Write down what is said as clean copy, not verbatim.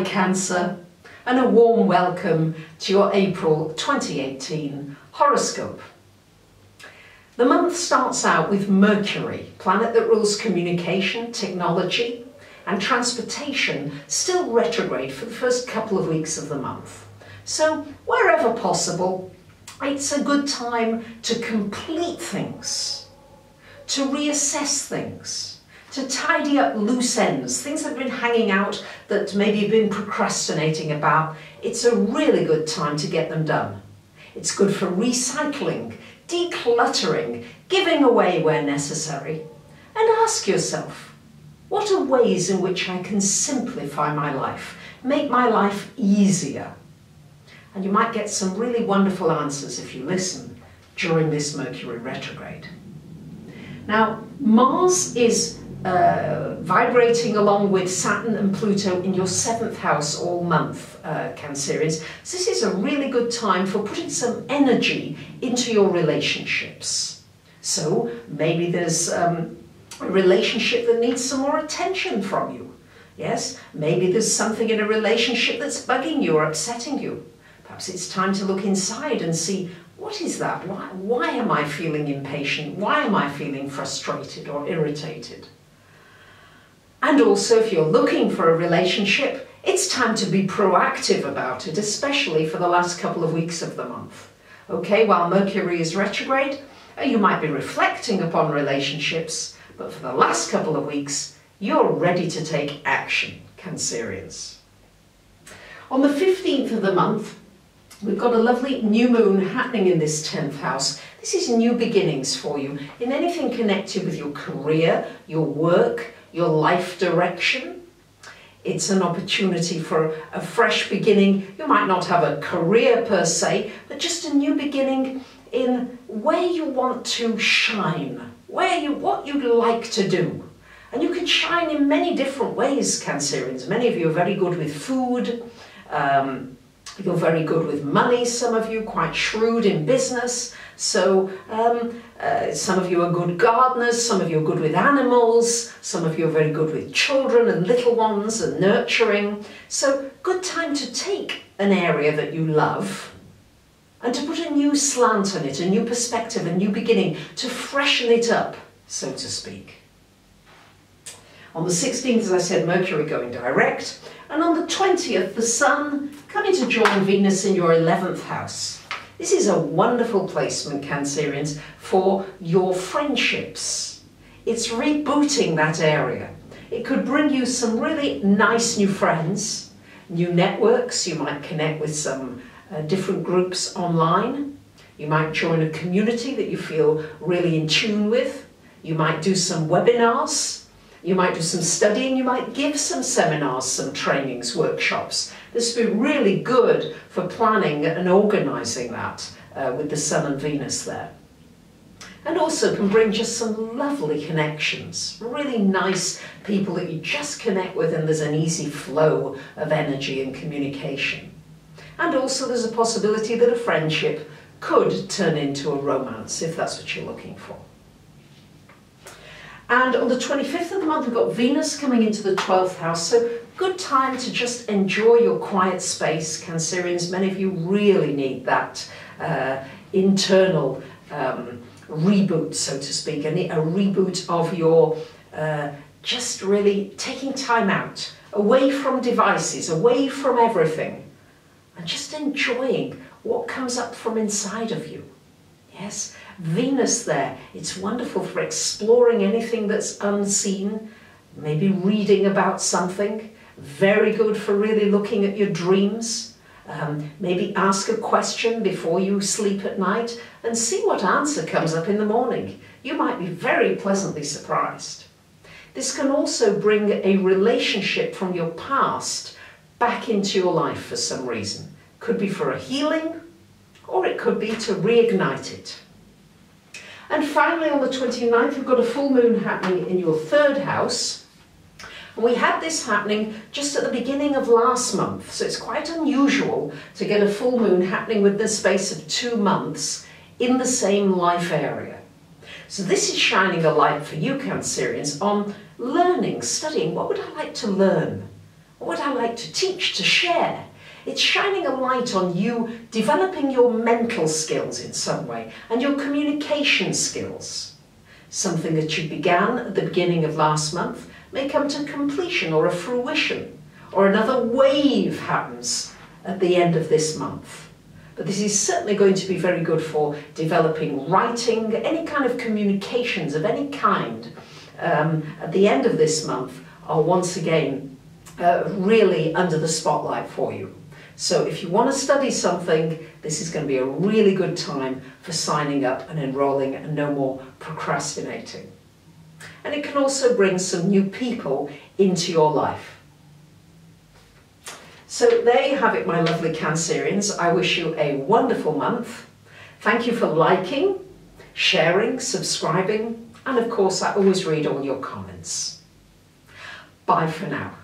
Hi Cancer, and a warm welcome to your April 2018 horoscope. The month starts out with Mercury, planet that rules communication, technology and transportation, still retrograde for the first couple of weeks of the month. So wherever possible, it's a good time to complete things, to reassess things, to tidy up loose ends, things that have been hanging out that maybe you've been procrastinating about. It's a really good time to get them done. It's good for recycling, decluttering, giving away where necessary. And ask yourself, what are ways in which I can simplify my life, make my life easier? And you might get some really wonderful answers if you listen during this Mercury retrograde. Now, Mars is vibrating along with Saturn and Pluto in your 7th house all month, Cancerians. So this is a really good time for putting some energy into your relationships. So maybe there's a relationship that needs some more attention from you. Yes, maybe there's something in a relationship that's bugging you or upsetting you. Perhaps it's time to look inside and see, what is that? Why am I feeling impatient? Why am I feeling frustrated or irritated? And also, if you're looking for a relationship, it's time to be proactive about it, especially for the last couple of weeks of the month. Okay, while Mercury is retrograde, you might be reflecting upon relationships, but for the last couple of weeks, you're ready to take action, Cancerians. On the 15th of the month, we've got a lovely new moon happening in this 10th house. This is new beginnings for you in anything connected with your career, your work, your life direction. It's an opportunity for a fresh beginning. You might not have a career per se, but just a new beginning in where you want to shine, what you'd like to do. And you can shine in many different ways, Cancerians. Many of you are very good with food. You're very good with money, some of you quite shrewd in business. So some of you are good gardeners, some of you are good with animals, some of you are very good with children and little ones and nurturing. So good time to take an area that you love and to put a new slant on it, a new perspective, a new beginning, to freshen it up, so to speak. On the 16th, as I said, Mercury going direct, and on the 20th, the Sun coming to join Venus in your 11th house. This is a wonderful placement, Cancerians, for your friendships. It's rebooting that area. It could bring you some really nice new friends, new networks. You might connect with some different groups online. You might join a community that you feel really in tune with. You might do some webinars. You might do some studying, you might give some seminars, some trainings, workshops. This would be really good for planning and organising that with the Sun and Venus there. And also can bring just some lovely connections, really nice people that you just connect with, and there's an easy flow of energy and communication. And also there's a possibility that a friendship could turn into a romance, if that's what you're looking for. And on the 25th of the month, we've got Venus coming into the 12th house. So good time to just enjoy your quiet space, Cancerians. Many of you really need that internal reboot, so to speak, a reboot of your just really taking time out, away from devices, away from everything, and just enjoying what comes up from inside of you. Yes, Venus there, it's wonderful for exploring anything that's unseen, maybe reading about something. Very good for really looking at your dreams. Maybe ask a question before you sleep at night and see what answer comes up in the morning. You might be very pleasantly surprised. This can also bring a relationship from your past back into your life for some reason. Could be for a healing, or it could be to reignite it. And finally, on the 29th, we've got a full moon happening in your 3rd house. And we had this happening just at the beginning of last month, so it's quite unusual to get a full moon happening with the space of 2 months in the same life area. So this is shining a light for you, Cancerians, on learning, studying. What would I like to learn? What would I like to teach, to share? It's shining a light on you developing your mental skills in some way and your communication skills. Something that you began at the beginning of last month may come to completion or a fruition, or another wave happens at the end of this month. But this is certainly going to be very good for developing writing, any kind of communications of any kind at the end of this month are once again really under the spotlight for you. So if you want to study something, this is going to be a really good time for signing up and enrolling and no more procrastinating. And it can also bring some new people into your life. So there you have it, my lovely Cancerians. I wish you a wonderful month. Thank you for liking, sharing, subscribing, and of course I always read all your comments. Bye for now.